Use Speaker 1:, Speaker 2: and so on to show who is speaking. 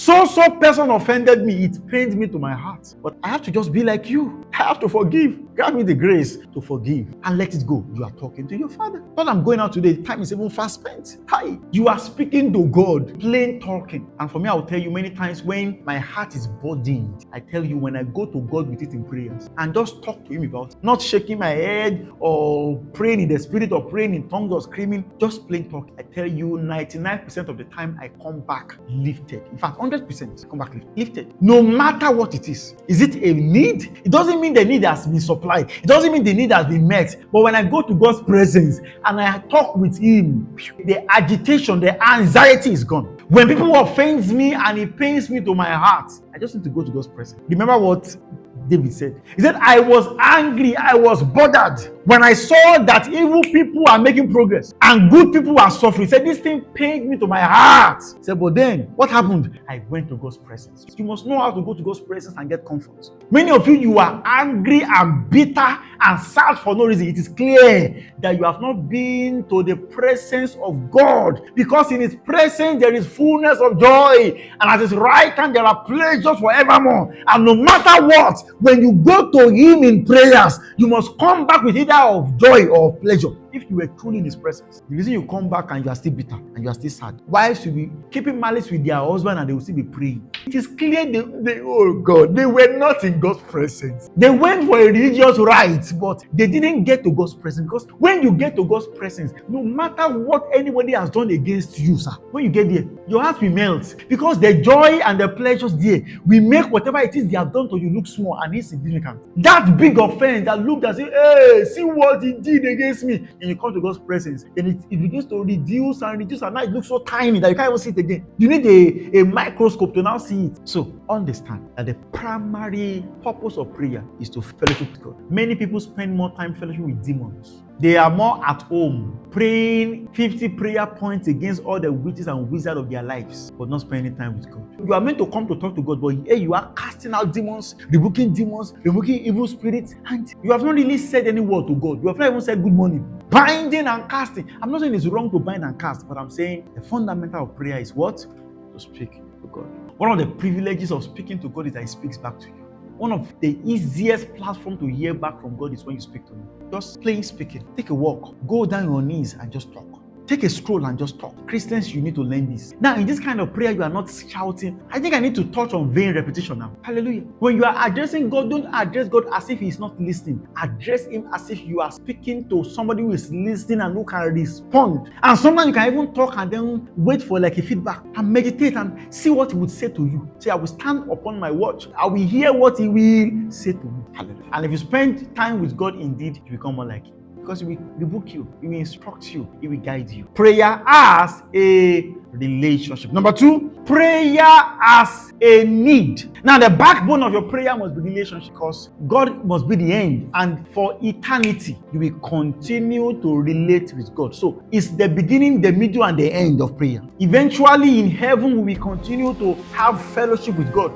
Speaker 1: So person offended me. It pained me to my heart. But I have to just be like you. I have to forgive. Grant me the grace to forgive and let it go. You are talking to your Father. Not I'm going out today. Time is even fast spent. Hi. You are speaking to God. Plain talking. And for me, I will tell you many times when my heart is burdened, I tell you when I go to God with it in prayers and just talk to Him about it, not shaking my head or praying in the spirit or praying in tongues or screaming, just plain talk. I tell you 99% of the time I come back lifted. In fact, 100% I come back lifted. No matter what it is. Is it a need? It doesn't mean the need has been supplied. It doesn't mean the need has been met. But when I go to God's presence and I talk with Him, the agitation, the anxiety is gone. When people offend me and it pains me to my heart, I just need to go to God's presence. Remember what David said? He said, I was angry, I was bothered when I saw that evil people are making progress and good people are suffering. He said, this thing pained me to my heart. He said, but then what happened? I went to God's presence. You must know how to go to God's presence and get comfort. Many of you are angry and bitter and sad for no reason. It is clear that you have not been to the presence of God, because in His presence there is fullness of joy, and at His right hand there are pleasures forevermore. And no matter what, when you go to Him in prayers, you must come back with either of joy or of pleasure. If you were truly in His presence, the reason you come back and you are still bitter and you are still sad, wives should be keeping malice with their husband and they will still be praying. It is clear oh God, they were not in God's presence. They went for a religious rite, but they didn't get to God's presence, because when you get to God's presence, no matter what anybody has done against you, sir, when you get there, your heart will melt, because the joy and the pleasures there will make whatever it is they have done to you look small and insignificant. That big offense that looked as if, hey, see what he did against me, and you come to God's presence, then it begins to reduce, and now it looks so tiny that you can't even see it again. You need a microscope to now see it. So understand that the primary purpose of prayer is to fellowship with God. Many people spend more time fellowship with demons. They are more at home praying 50 prayer points against all the witches and wizards of their lives, but not spending time with God. You are meant to come to talk to God, but here you are casting out demons, rebuking evil spirits, and you have not really said any word to God. You have not even said good morning. Binding and casting. I'm not saying it's wrong to bind and cast, but I'm saying the fundamental of prayer is what? To speak to God. One of the privileges of speaking to God is that He speaks back to you. One of the easiest platforms to hear back from God is when you speak to Him. Just plain speaking. Take a walk. Go down your knees and just talk. Take a stroll and just talk. Christians, you need to learn this. Now, in this kind of prayer, you are not shouting. I think I need to touch on vain repetition now. Hallelujah. When you are addressing God, don't address God as if He is not listening. Address Him as if you are speaking to somebody who is listening and who can respond. And sometimes you can even talk and then wait for like a feedback and meditate and see what He would say to you. Say, I will stand upon my watch. I will hear what He will say to me. Hallelujah. And if you spend time with God, indeed, you become more like Him. Because He will rebuke you, He will instruct you, He will guide you. Prayer as a relationship. Number 2, prayer as a need. Now, the backbone of your prayer must be relationship, because God must be the end, and for eternity, you will continue to relate with God. So, it's the beginning, the middle, and the end of prayer. Eventually, in heaven, we will continue to have fellowship with God.